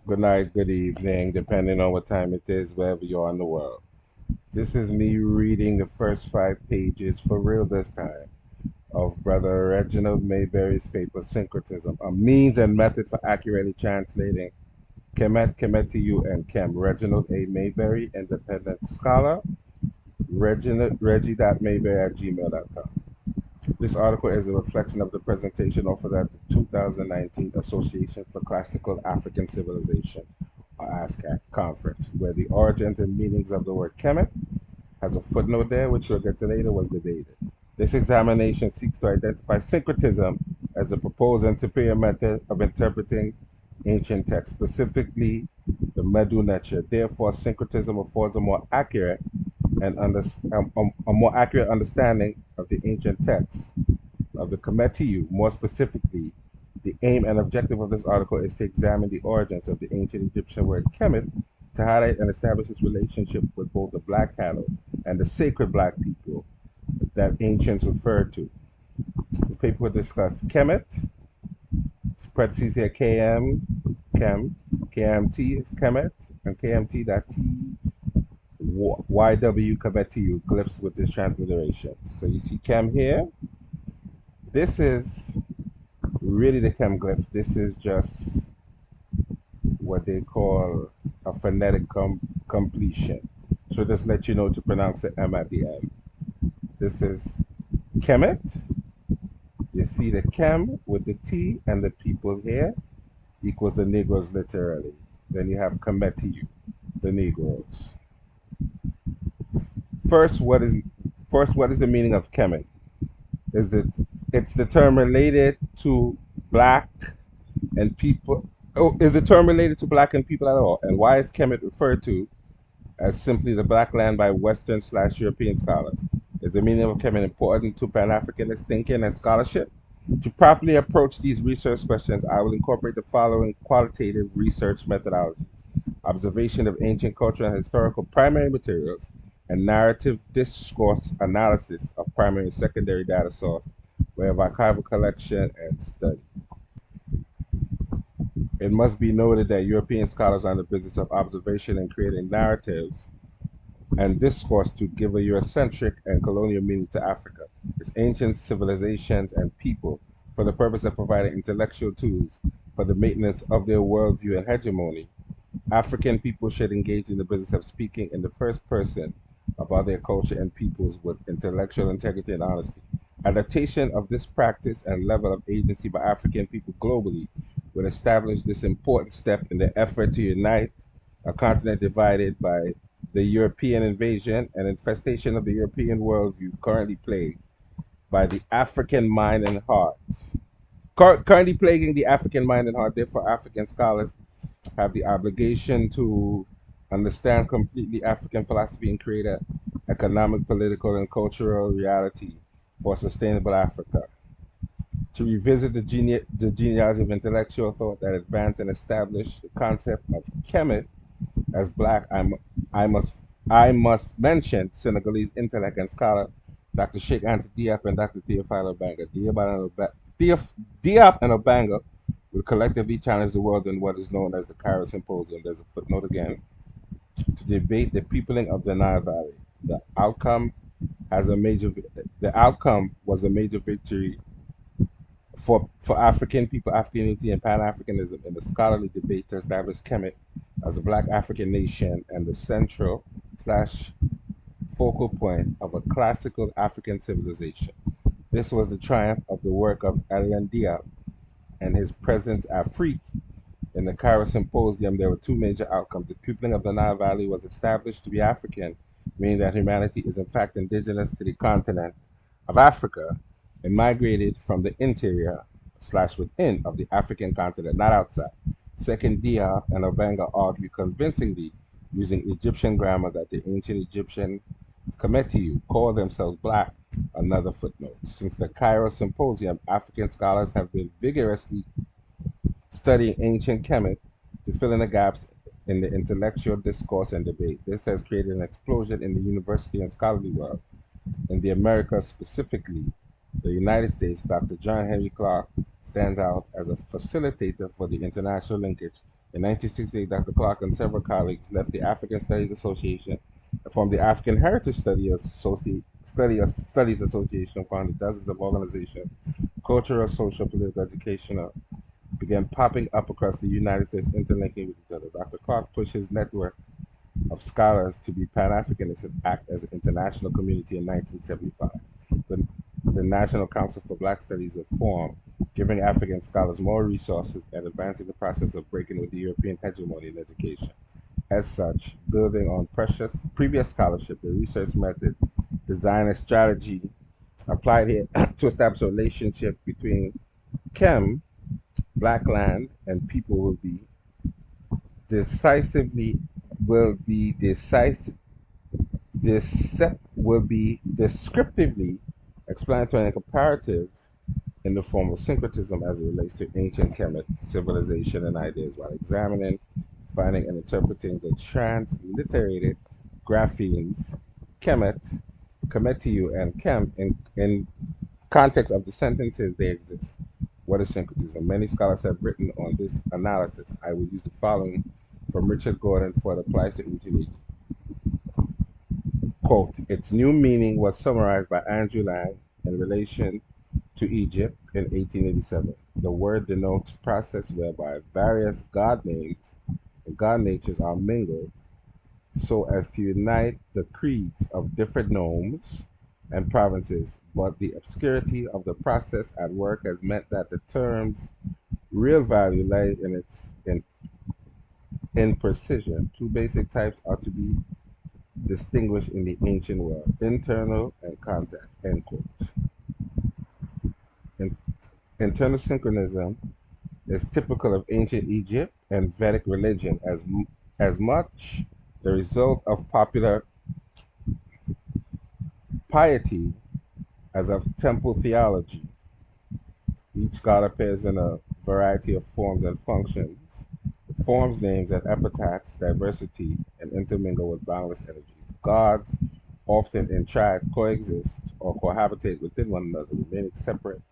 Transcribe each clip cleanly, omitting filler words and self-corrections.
good night, good evening, depending on what time it is, wherever you are in the world. This is me reading the first 5 pages for real this time of Brother Reginald Mayberry's paper Syncretism, a means and method for accurately translating Kemet, Kemetiyu, and Kem. Reginald A. Mayberry, independent scholar, Reggie.mayberry@gmail.com. This article is a reflection of the presentation offered at the 2019 Association for Classical African Civilization, or ASCAC, conference, where the origins and meanings of the word Kemet has a footnote there, which we'll get to later, was debated. This examination seeks to identify syncretism as a proposed and superior method of interpreting ancient texts, specifically the Medu Neter. Therefore, syncretism affords a more accurate and a more accurate understanding of the ancient texts of the Cometiyu. More specifically, the aim and objective of this article is to examine the origins of the ancient Egyptian word Kemet to highlight and establish its relationship with both the black cattle and the sacred black people that ancients referred to. This paper will discuss Kemet, parentheses here Kem, KMT is Kemet, and KMT.T YW Kemetiyu glyphs with this transliteration. So you see Kem here. This is really the Kem glyph. This is just what they call a phonetic completion. So just let you know to pronounce the M at the end. This is Kemet. You see the Kem with the T and the people here equals the Negroes literally. Then you have Kemetiyu, the Negroes. First, what is the meaning of Kemet? Is that it's the term related to black and people. Oh, is the term related to black and people at all? And why is Kemet referred to as simply the black land by Western/European scholars? Is the meaning of Kemet important to Pan-Africanist thinking and scholarship? To properly approach these research questions, I will incorporate the following qualitative research methodologies: observation of ancient culture and historical primary materials, and narrative discourse analysis of primary and secondary data source, where archival collection and study. It must be noted that European scholars are in the business of observation and creating narratives and discourse to give a Eurocentric and colonial meaning to Africa, its ancient civilizations and people, for the purpose of providing intellectual tools for the maintenance of their worldview and hegemony. African people should engage in the business of speaking in the first person about their culture and peoples with intellectual integrity and honesty. Adaptation of this practice and level of agency by African people globally would establish this important step in the effort to unite a continent divided by the European invasion and infestation of the European worldview currently plagued by the African mind and heart. Currently plaguing the African mind and heart, therefore, African scholars have the obligation to understand completely African philosophy and create an economic, political, and cultural reality for sustainable Africa. To revisit the genealogy of intellectual thought that advanced and established the concept of Kemet as black, I must I must mention Senegalese intellect and scholar Dr. Sheikh Anta Diop and Dr. Theophile Obanga. Diop and Obanga will collectively challenge the world in what is known as the Cairo Symposium. There's a footnote again to debate the peopling of the Nile Valley. The outcome has a major. The outcome was a major victory for African people, African unity, and Pan Africanism in the scholarly debate to establish Kemet as a black African nation and the central slash focal point of a classical African civilization. This was the triumph of the work of Alain Diop and his presence Afrique in the Cairo Symposium. There were two major outcomes. The peopling of the Nile Valley was established to be African, meaning that humanity is in fact indigenous to the continent of Africa and migrated from the interior slash within of the African continent, not outside. Second, Dia and Obanga argue convincingly using Egyptian grammar that the ancient Egyptian Cometiyu called themselves black. Another footnote. Since the Cairo Symposium, African scholars have been vigorously studying ancient Kemet to fill in the gaps in the intellectual discourse and debate. This has created an explosion in the university and scholarly world. In the Americas, specifically the United States, Dr. John Henry Clark stands out as a facilitator for the international linkage In 1968, Dr. Clark and several colleagues left the African Studies Association and formed the African Heritage Studies Association, founded dozens of organizations, cultural, social, political, educational, began popping up across the United States, interlinking with each other. Dr. Clark pushed his network of scholars to be Pan-Africanist and act as an international community in 1975. The, the National Council for Black Studies was formed, giving African scholars more resources and advancing the process of breaking with the European hegemony in education. As such, building on previous scholarship, the research method, design, and strategy applied here to establish a relationship between Chem, Black land, and people decisively will be decisive will be descriptively explanatory and comparative in the form of syncretism as it relates to ancient Kemet civilization and ideas while examining, finding, and interpreting the transliterated graphemes Kemet, Kemetiu, and Kem in context of the sentences they exist. What is syncretism? Many scholars have written on this analysis. I will use the following from Richard Gordon for it applies to ancient Egypt. Quote, its new meaning was summarized by Andrew Lang in relation to Egypt in 1887. The word denotes process whereby various god names and god natures are mingled so as to unite the creeds of different nomes and provinces, but the obscurity of the process at work has meant that the term's real value lies in precision. Two basic types are to be distinguished in the ancient world, internal and contact, end quote. In, internal synchronism is typical of ancient Egypt and Vedic religion as much the result of popular piety as of temple theology. Each god appears in a variety of forms and functions, forms, names, and epithets, diversity, and intermingle with boundless energies. Gods, often in triads, coexist or cohabitate within one another, remaining separate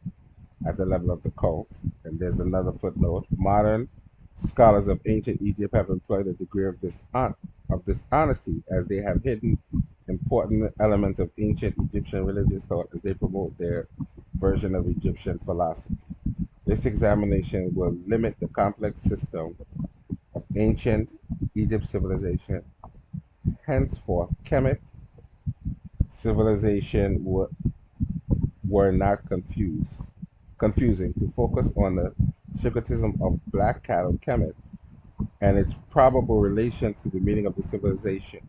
at the level of the cult. And there's another footnote. Modern scholars of ancient Egypt have employed a degree of dishonesty as they have hidden important elements of ancient Egyptian religious thought as they promote their version of Egyptian philosophy. This examination will limit the complex system of ancient Egypt civilization. Henceforth, Kemet civilization were not confusing to focus on the syncretism of black cattle Kemet and its probable relations to the meaning of the civilization.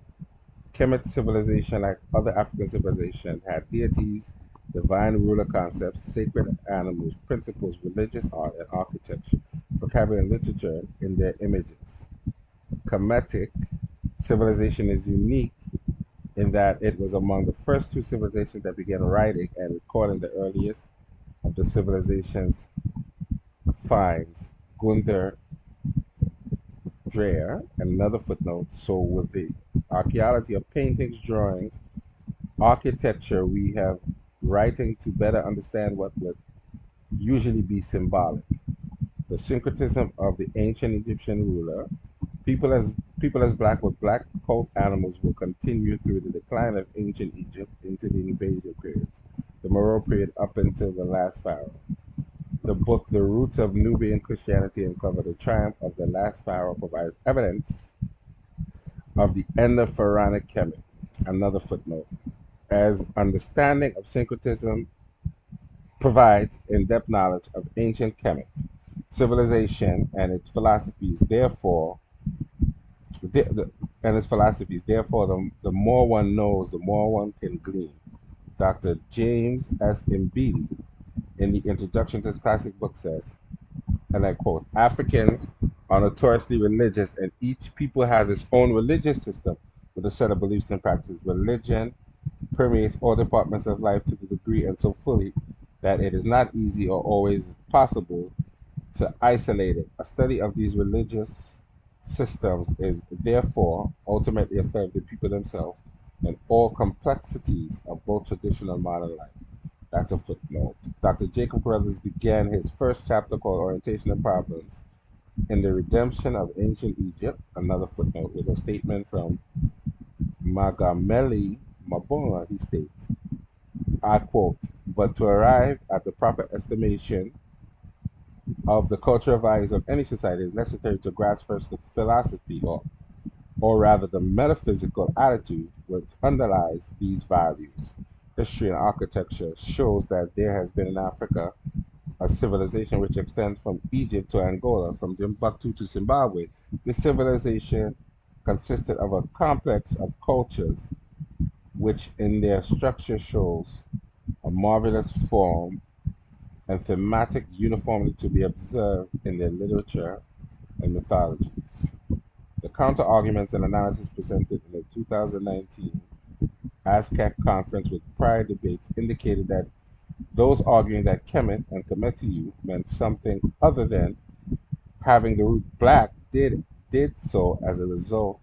Kemet civilization, like other African civilizations, had deities, divine ruler concepts, sacred animals, principles, religious art, and architecture, vocabulary, and literature in their images. Kemetic civilization is unique in that it was among the first two civilizations that began writing and recording the earliest of the civilization's finds. Gunther Dreyer, and another footnote, so with the archaeology of paintings, drawings, architecture, we have writing to better understand what would usually be symbolic. The syncretism of the ancient Egyptian ruler, people as people as black with black coat animals will continue through the decline of ancient Egypt into the invasion periods, the Meroe period up until the last pharaoh. The book The Roots of Nubian Christianity uncovered the triumph of the last pharaoh provides evidence of the end of pharaonic Kemet. Another footnote. As understanding of syncretism provides in-depth knowledge of ancient Kemet civilization and its philosophies, the more one knows, the more one can glean. Dr. James S. Mbidi, in the introduction to this classic book, says, and I quote, Africans are notoriously religious, and each people has its own religious system with a set of beliefs and practices. Religion permeates all departments of life to the degree and so fully that it is not easy or always possible to isolate it. A study of these religious systems is therefore ultimately a study of the people themselves and all complexities of both traditional and modern life. That's a footnote. Dr. Jacob Carruthers began his first chapter called Orientation and Problems In the redemption of ancient Egypt, another footnote with a statement from Magameli Mabona, he states, I quote, but to arrive at the proper estimation of the cultural values of any society is necessary to grasp first the philosophy, or rather the metaphysical attitude which underlies these values. History and architecture shows that there has been in Africa a civilization which extends from Egypt to Angola, from Timbuktu to Zimbabwe. This civilization consisted of a complex of cultures which in their structure shows a marvelous form and thematic uniformity to be observed in their literature and mythologies. The counter-arguments and analysis presented in the 2019 ASCAC conference with prior debates indicated that those arguing that Kemet and Kemetiu meant something other than having the root black did so as a result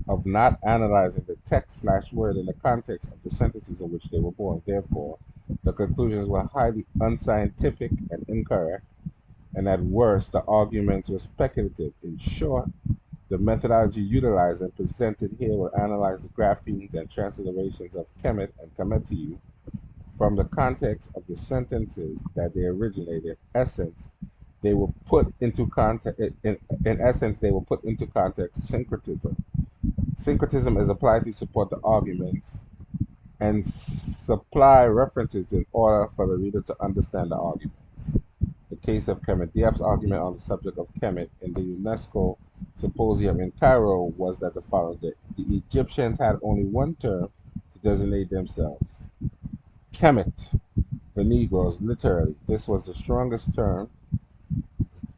of not analyzing the text/word in the context of the sentences in which they were born. Therefore, the conclusions were highly unscientific and incorrect, and at worst, the arguments were speculative. In short, the methodology utilized and presented here will analyze the graphemes and transliterations of Kemet and Kemetiu from the context of the sentences that they originated. They will put into context. In essence, they will put into context syncretism. Syncretism is applied to support the arguments and supply references in order for the reader to understand the arguments. The case of Kemet. Diab's argument on the subject of Kemet in the UNESCO Symposium in Cairo was that the following: the Egyptians had only one term to designate themselves, Kemet, the Negroes, literally. This was the strongest term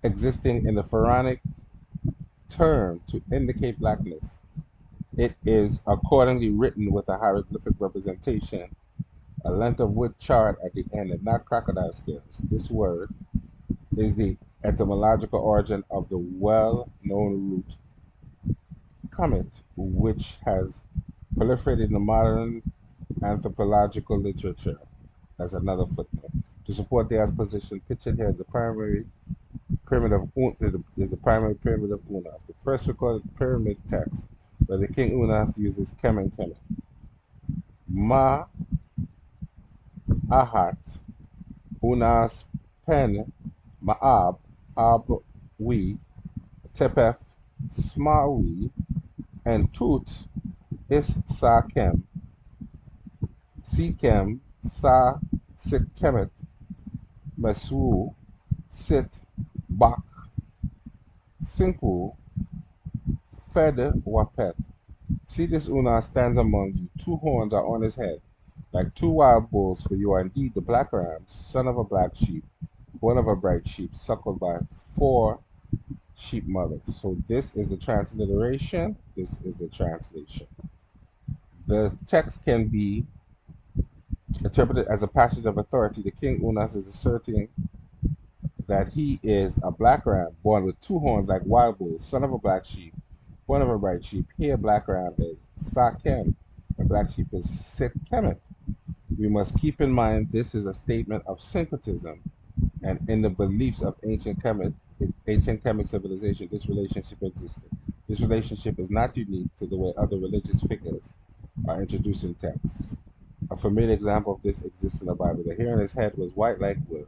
existing in the Pharaonic term to indicate blackness. It is accordingly written with a hieroglyphic representation, a length of wood charred at the end, and not crocodile scales. This word is the etymological origin of the well-known root comet, which has proliferated in the modern anthropological literature. That's another footnote. To support their position, pictured here is the primary pyramid of is the primary pyramid of Unas, the first recorded pyramid text where the king Unas uses Kemen Kemen. Ma Ahat Unas Pen Ma'ab Ab Wi Tepeth Smawi and Tut Is Sakem Sikem Sa Sikemet Mesu Sit Bak Sinku Fed Wapet. See, this Una stands among you. Two horns are on his head, like two wild bulls, for you are indeed the black ram, son of a black sheep, born of a bright sheep, suckled by four sheep mothers. So this is the transliteration, this is the translation. The text can be interpreted as a passage of authority. The king Unas is asserting that he is a black ram born with two horns like wild bulls, son of a black sheep, born of a bright sheep. Here, black ram is Sakem, and black sheep is Sitkemet. We must keep in mind this is a statement of syncretism, and in the beliefs of ancient Kemet civilization, this relationship existed. This relationship is not unique to the way other religious figures are introduced in texts. A familiar example of this exists in the Bible. The hair on his head was white like wool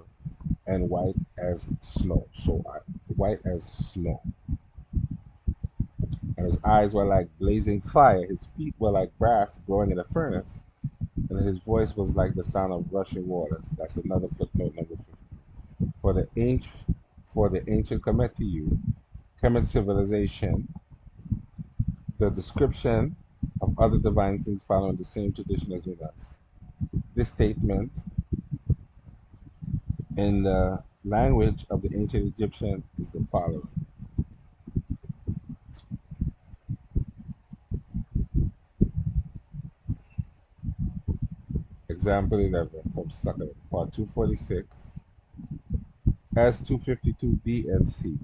and white as snow. White as snow. And his eyes were like blazing fire. His feet were like brass glowing in a furnace. And his voice was like the sound of rushing waters. That's another footnote, number 50. For the ancient Kemet civilization, the description of other divine kings following the same tradition as with us. This statement in the language of the ancient Egyptian is the following. Example 11 from Sukkot, part 246, S252B and C.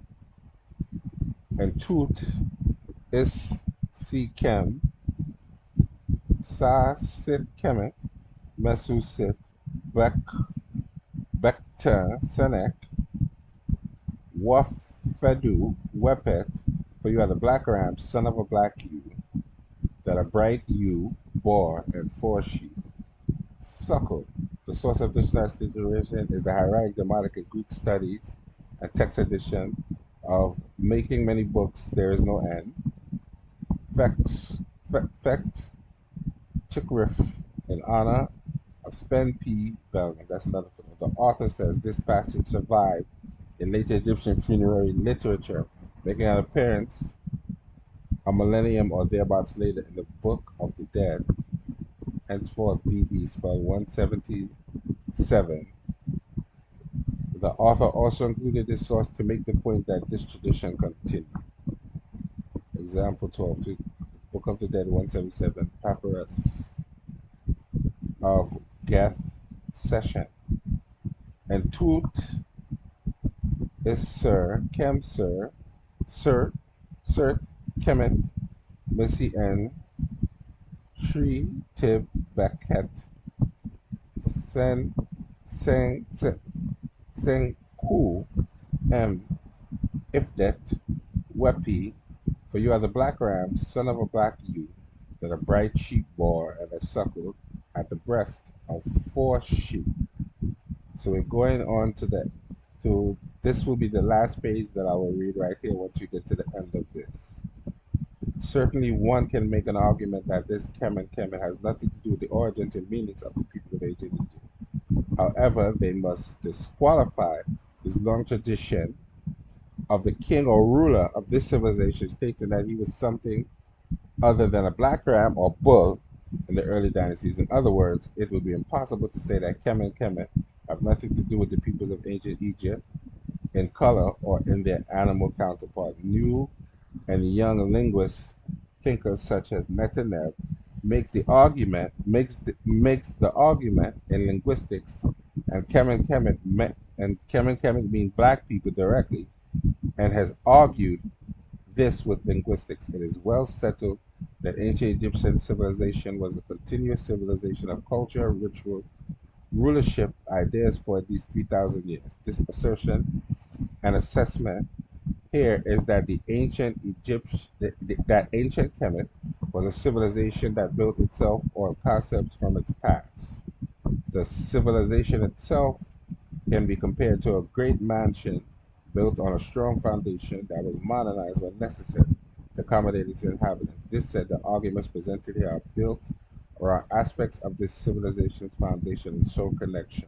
And Tut is Sikem, Sa Sit Kemet, Mesu Sit, Bek, Bekta Senek, Waf Fedu, Wepet, for you are the black ram, son of a black ewe, that a bright ewe bore and four sheep. Suckle. The source of this last iteration is the Hieratic Demotic and Greek studies and text edition of Making Many Books, There Is No End. Fecht Chickriff in honor of Spen P. Belden. That's another one. The author says this passage survived in later Egyptian funerary literature, making an appearance a millennium or thereabouts later in the Book of the Dead, henceforth BD spelled 177. The author also included this source to make the point that this tradition continued. Example 12, Book of the Dead 177, Papyrus of Geth Session. And Tut is Sir, Kem Sir, Sir, Sir, Kemet, Missy N, Shri Tib Baket, Sen, Sen Ku, M, Ifdet, Wepi, for you are the black ram, son of a black ewe, that a bright sheep bore and a suckled at the breast of four sheep. So we're going on to this will be the last page that I will read right here once we get to the end of this. Certainly one can make an argument that this Kemet Kemet has nothing to do with the origins and meanings of the people of ancient Egypt. However, they must disqualify this long tradition of the king or ruler of this civilization stating that he was something other than a black ram or bull in the early dynasties. In other words, it would be impossible to say that Kemet Kemet have nothing to do with the peoples of ancient Egypt in color or in their animal counterpart. New and young linguists, thinkers such as Netanel, makes the argument in linguistics and Kemet Kemet mean black people directly, and has argued this with linguistics. It is well settled that ancient Egyptian civilization was a continuous civilization of culture, ritual, rulership, ideas for at least 3,000 years. This assertion and assessment here is that the ancient that ancient Kemet was a civilization that built itself on concepts from its past. The civilization itself can be compared to a great mansion built on a strong foundation that was modernized when necessary to accommodate its inhabitants. This said, the arguments presented here are built around aspects of this civilization's foundation and soul connection.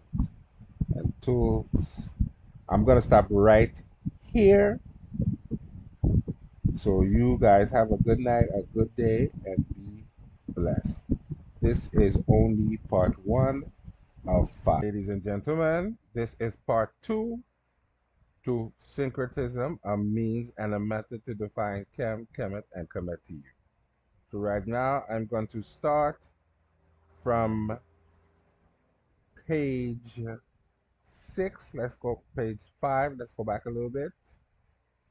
And tools. I'm going to stop right here. So you guys have a good night, a good day, and be blessed. This is only part 1 of 5. Ladies and gentlemen, this is part 2 to syncretism, a means and a method to define Kemet, and Kemetiu. So right now, I'm going to start from page 6. Let's go page 5. Let's go back a little bit.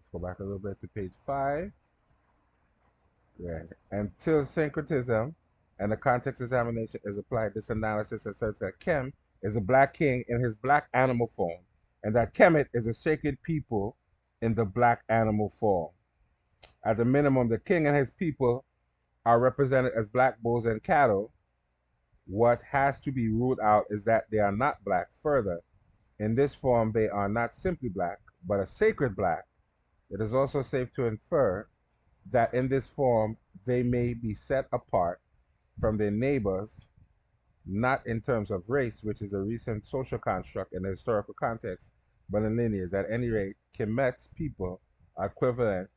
Let's go back a little bit to page 5. Right. Until syncretism and the context examination is applied, this analysis asserts that Kem is a black king in his black animal form, and that Kemet is a sacred people in the black animal form. At the minimum, the king and his people are represented as black bulls and cattle. What has to be ruled out is that they are not black. Further, in this form, they are not simply black, but a sacred black. It is also safe to infer that in this form, they may be set apart from their neighbors, not in terms of race, which is a recent social construct in the historical context, but in lineage. At any rate, Kemet's people are equivalent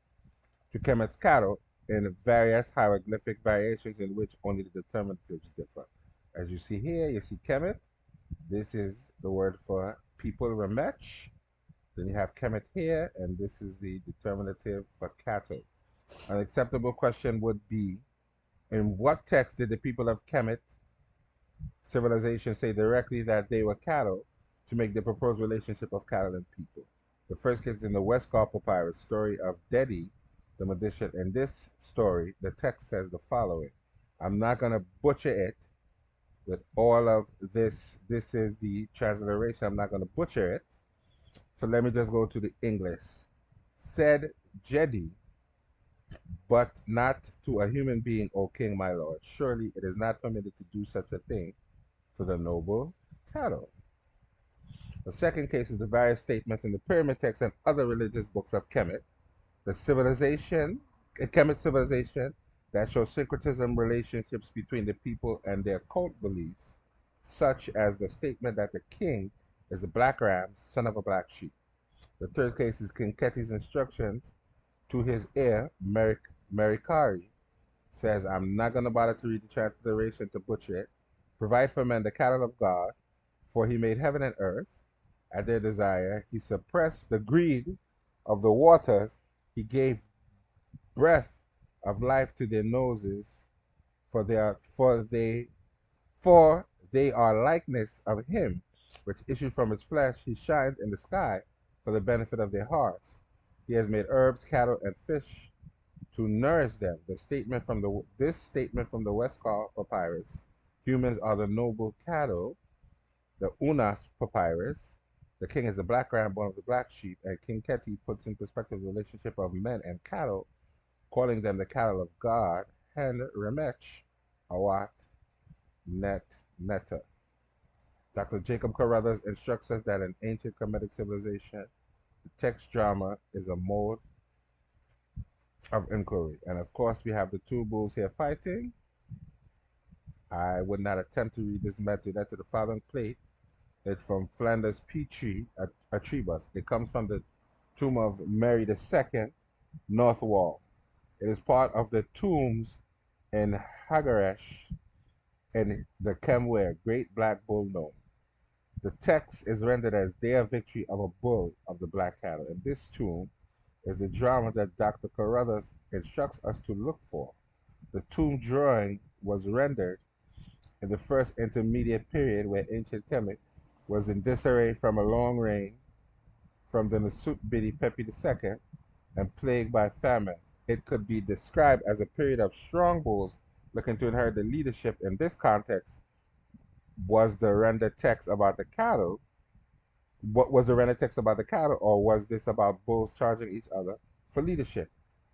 to Kemet's cattle in various hieroglyphic variations in which only the determinatives differ. As you see here, you see Kemet. This is the word for people, Remech. Then you have Kemet here, and this is the determinative for cattle. An acceptable question would be, in what text did the people of Kemet civilization say directly that they were cattle to make the proposed relationship of cattle and people? The first case in the Westcar Papyrus, story of Dedi, the magician. In this story, the text says the following. I'm not going to butcher it with all of this. This is the transliteration. I'm not going to butcher it. So let me just go to the English. Said Jedi, but not to a human being, O king, my lord. Surely it is not permitted to do such a thing to the noble cattle. The second case is the various statements in the pyramid text and other religious books of Kemet, the civilization, Kemet civilization, that shows syncretism relationships between the people and their cult beliefs, such as the statement that the king is a black ram, son of a black sheep. The third case is King Keti's instructions to his heir, Merikari, says, I'm not going to bother to read the transliteration to butcher it. Provide for men the cattle of God, for he made heaven and earth at their desire. He suppressed the greed of the waters. He gave breath of life to their noses, for they are likeness of him, which issued from his flesh. He shines in the sky for the benefit of their hearts. He has made herbs, cattle, and fish to nourish them. This statement from the Westcott Papyrus, humans are the noble cattle, the Unas Papyrus, the king is the black ram born of the black sheep, and King Keti puts in perspective the relationship of men and cattle, calling them the cattle of God, Hen Remech, Awat, Net, Neta. Dr. Jacob Carruthers instructs us that in ancient Kemetic civilization, the text drama is a mode of inquiry. And of course, we have the two bulls here fighting. I would not attempt to read this method. That's the following plate. It's from Flanders Petrie at Atribus. It comes from the tomb of Mary II, North Wall. It is part of the tombs in Hagaresh in the Kemwer, Great Black Bull Gnome. The text is rendered as Day of Victory of a Bull of the Black Cattle. In this tomb is the drama that Dr. Carruthers instructs us to look for. The tomb drawing was rendered in the first intermediate period where ancient Kemet was in disarray from a long reign from the Nasut Bidi Pepi II and plagued by famine. It could be described as a period of strong bulls looking to inherit the leadership. In this context, was the rendered text about the cattle? What was the rendered text about the cattle, or was this about bulls charging each other for leadership?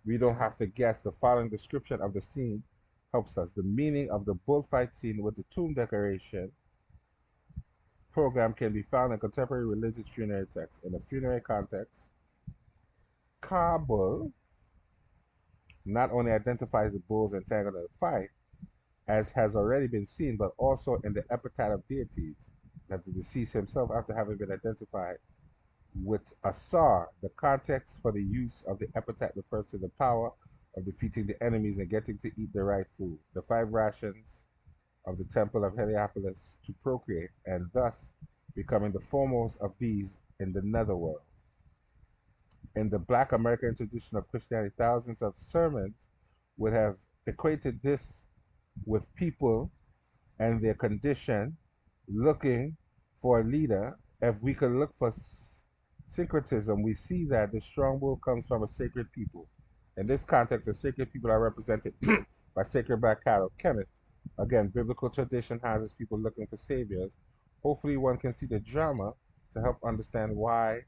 We don't have to guess. The following description of the scene helps us. The meaning of the bullfight scene with the tomb decoration program can be found in contemporary religious funerary texts. In a funerary context, Kabul not only identifies the bulls entangled in the fight, as has already been seen, but also in the epitaph of deities, that the deceased himself, after having been identified with Asar, the context for the use of the epitaph refers to the power of defeating the enemies and getting to eat the right food, the 5 rations of the temple of Heliopolis to procreate, and thus becoming the foremost of these in the netherworld. In the Black American tradition of Christianity, thousands of sermons would have equated this with people and their condition looking for a leader. If we could look for syncretism, we see that the strong bull comes from a sacred people. In this context, the sacred people are represented by sacred black cattle, Kemet. Again, biblical tradition has its people looking for saviors. Hopefully one can see the drama to help understand why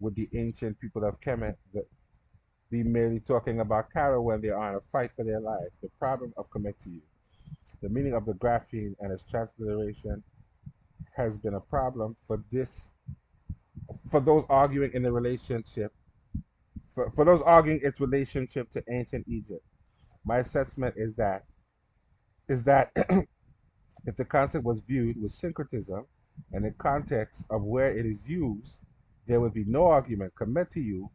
would the ancient people of Kemet be merely talking about cattle when they are in a fight for their life. The problem of Kemetiu. The meaning of the grapheme and its transliteration has been a problem for those arguing in the relationship for those arguing its relationship to ancient Egypt. My assessment is that if the concept was viewed with syncretism and in context of where it is used, there would be no argument. Kemetiu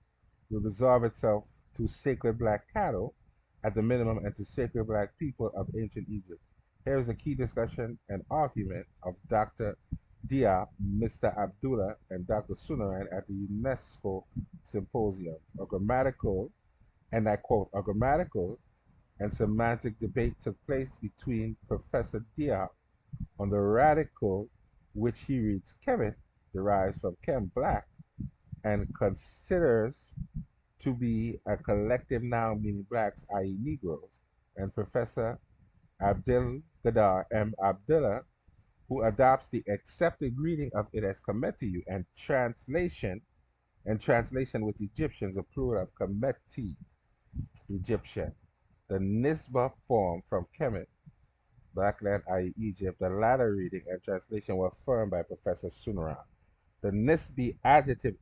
will resolve itself to sacred black cattle at the minimum and to sacred black people of ancient Egypt. Here is a key discussion and argument of Dr. Diop, Mr. Abdullah, and Dr. Sunaran at the UNESCO Symposium. A grammatical, and I quote, a grammatical and semantic debate took place between Professor Diop on the radical which he reads Kemet derives from Kem black and considers to be a collective noun meaning blacks, i.e. Negroes, and Professor Abdel Gadar M. Abdullah, who adopts the accepted reading of it as Kemetiu and translation In translation with Egyptians, a plural of Kemeti, Egyptian. The Nisba form from Kemet, Blackland, i.e. Egypt, the latter reading and translation were affirmed by Professor Sunran. The Nisbi adjective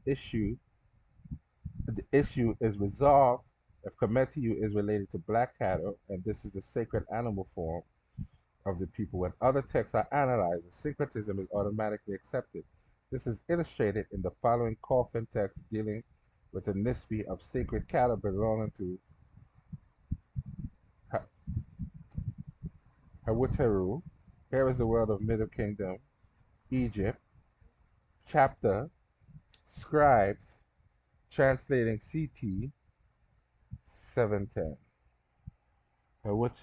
the issue is resolved if Kemetiu is related to black cattle, and this is the sacred animal form of the people. When other texts are analyzed, the syncretism is automatically accepted. This is illustrated in the following coffin text dealing with the Nisbi of sacred cattle belonging to Hawiteru. Here is the world of Middle Kingdom, Egypt, chapter, scribes, translating CT 710. Which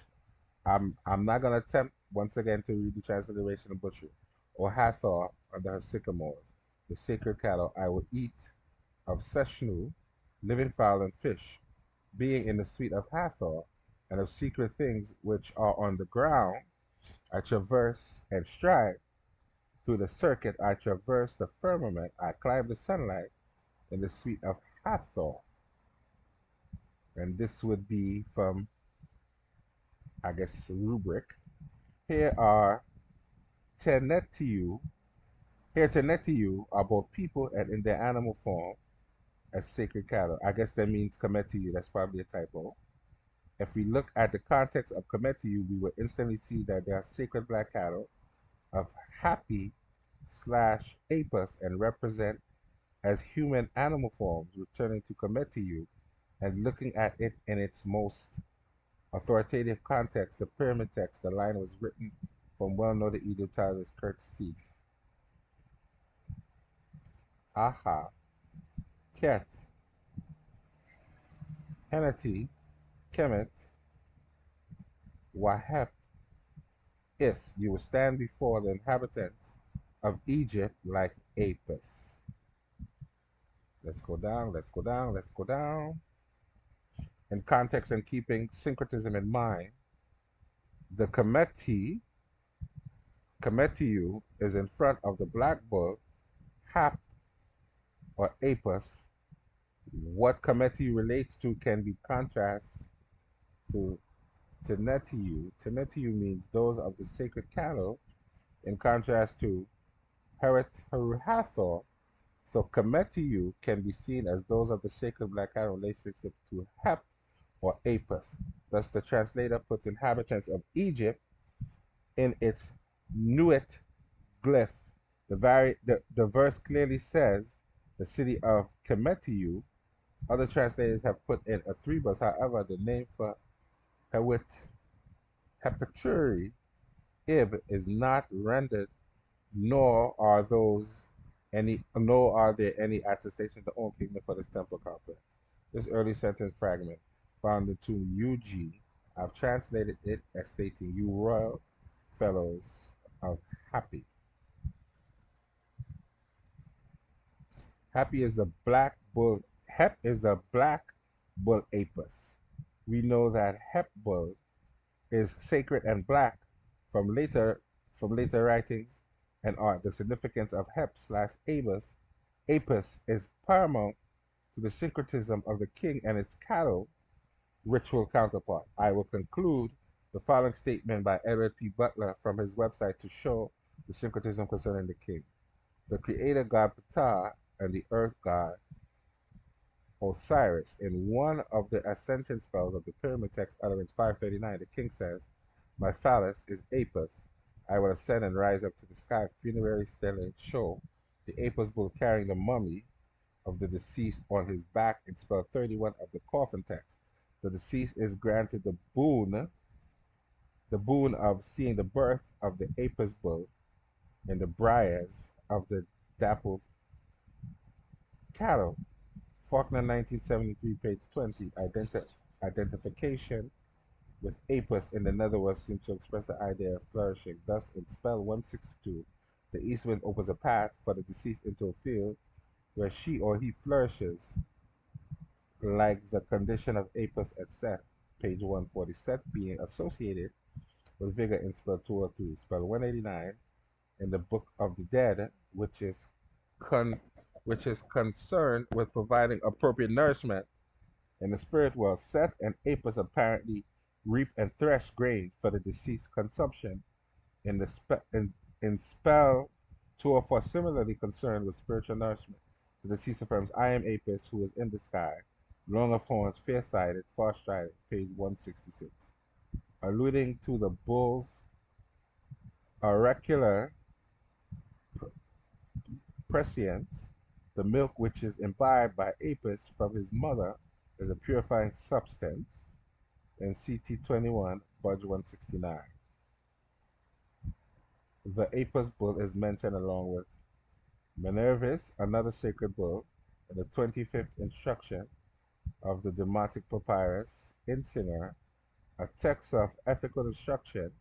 I'm not gonna attempt once again to read the transliteration of butchery or Hathor under her sycamores, the sacred cattle I will eat of Seshnu, living fowl and fish, being in the suite of Hathor, and of secret things which are on the ground, I traverse and strive. Through the circuit I traverse the firmament, I climb the sunlight in the suite of Hathor. And this would be from, I guess, rubric. Here are Tenetiu. Here Tenetiu are both people and in their animal form as sacred cattle. I guess that means Kemetiu. That's probably a typo. If we look at the context of Kemetiu, we will instantly see that they are sacred black cattle of Happy slash Apus and represent as human animal forms. Returning to Kemetiu and looking at it in its most authoritative context, the pyramid text, the line was written from well-noted Egyptologist Kurt Seif. Aha, Ket, Henati, Kemet, Wahep, Is. You will stand before the inhabitants of Egypt like Apis. Let's go down, let's go down, let's go down. In context and keeping syncretism in mind, the Kemetiu is in front of the black bull, Hap or Apis. What Kemetiu relates to can be contrast to Tenetiu. Tenetiu means those of the sacred cattle, in contrast to Hathor. So Kemetiu can be seen as those of the sacred black cattle relationship to Hep or Apis. Thus, the translator puts inhabitants of Egypt in its Nuit glyph. The verse clearly says the city of Kemetiu. Other translators have put in a three bus. However, the name for Hewit Hepaturi Ib is not rendered, nor are there any attestations of the own kingdom for this temple complex. This early sentence fragment found in tomb UG, I've translated it as stating, "You royal fellows of Happy." Happy is the black bull. Hep is the black bull Apis. We know that Hep bull is sacred and black from later writings and art. The significance of Hep slash Apis is paramount to the syncretism of the king and its cattle ritual counterpart. I will conclude the following statement by Edward P. Butler from his website to show the syncretism concerning the king. The creator god Ptah and the earth god Osiris. In one of the ascension spells of the pyramid text utterance 539, the king says, "My phallus is Apis. I will ascend and rise up to the sky." Funerary stelae show the Apis bull carrying the mummy of the deceased on his back in spell 31 of the coffin text. The deceased is granted the boon of seeing the birth of the Apis bull in the briars of the dappled cattle. Faulkner, 1973, page 20. Identification with Apis in the Netherworld seems to express the idea of flourishing. Thus, in spell 162, the east wind opens a path for the deceased into a field where she or he flourishes, like the condition of Apis at Seth, page 140. Seth being associated with vigor in spell 203. Spell 189 in the Book of the Dead, which is which is concerned with providing appropriate nourishment in the spirit world. Seth and Apis apparently reap and thresh grain for the deceased consumption. In spell 204, similarly concerned with spiritual nourishment. The deceased affirms, I am Apis who is in the sky, long of horns, fair-sighted, far-striding, page 166. Alluding to the bull's auricular prescience, the milk which is imbibed by Apis from his mother is a purifying substance in CT 21, Budge 169. The Apis bull is mentioned along with Minervis, another sacred bull, in the 25th instruction of the Demotic Papyrus in Singer, a text of ethical instruction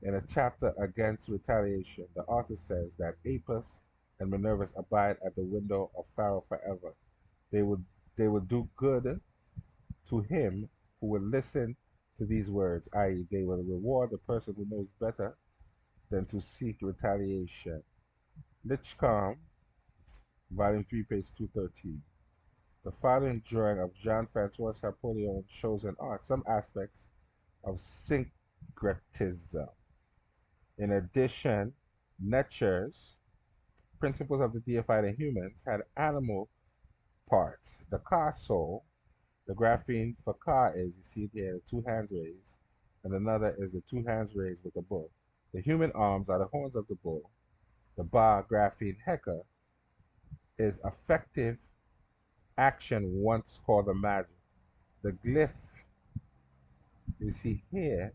in a chapter against retaliation. The author says that Apis and Minervis abide at the window of Pharaoh forever. They would they would do good to him who would listen to these words, i.e., they will reward the person who knows better than to seek retaliation. Lichcomb, Volume 3, page 213. The following drawing of Jean-Francois Napoleon shows in art some aspects of syncretism. In addition, Netcher's principles of the deified in humans had animal parts. The car soul, the grapheme for car is, you see it here, two hands raised, and another is the two hands raised with the bull. The human arms are the horns of the bull. The bar, graphene, hecker, is effective action once called a magic. The glyph you see here,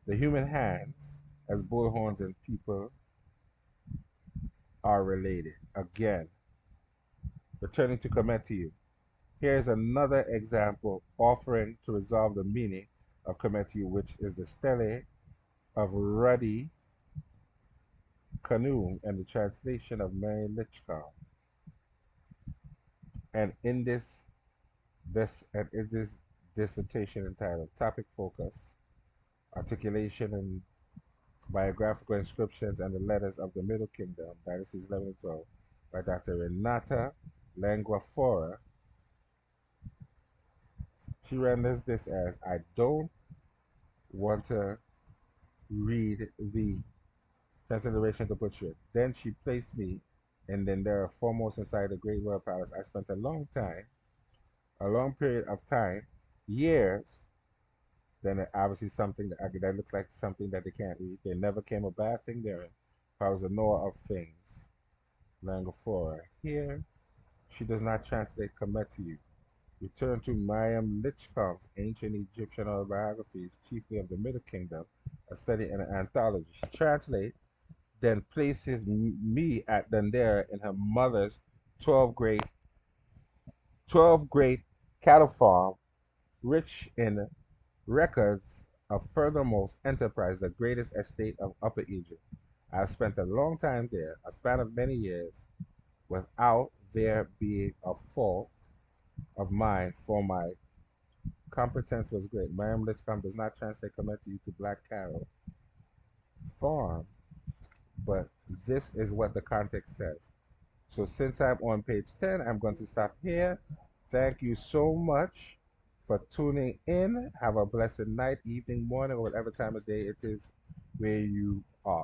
the human hands as bull horns and people are related. Again, returning to Kemetiu. Here is another example offering to resolve the meaning of Kemetiu, which is the stele of ruddy canoe and the translation of Mary Litchcomb. And in this dissertation entitled Topic Focus, Articulation and Biographical Inscriptions and the Letters of the Middle Kingdom, Dynasties 11 and 12, by Dr. Renata Languafora, she renders this as, I don't want to read the consideration to put it. Then she placed me, and then there are foremost inside the Great Royal Palace. I spent a long period of time, years, then obviously something that looks like something that they can't read. There never came a bad thing therein. I was a knower of things. Langafora. Here, she does not translate Kemetiu. Return to Mariam Litchcomb's ancient Egyptian autobiographies, chiefly of the Middle Kingdom, a study in an anthology. She translates, then places me at Dendera in her mother's 12 great 12 great cattle farm, rich in records of furthermost enterprise, the greatest estate of Upper Egypt. I have spent a long time there, a span of many years, without there being a fault of mine, for my competence was great. Mariam Lipscomb does not translate Kemetiu to Black Cattle Farm, but this is what the context says. So since I'm on page 10, I'm going to stop here. Thank you so much for tuning in. Have a blessed night, evening, morning, or whatever time of day it is where you are.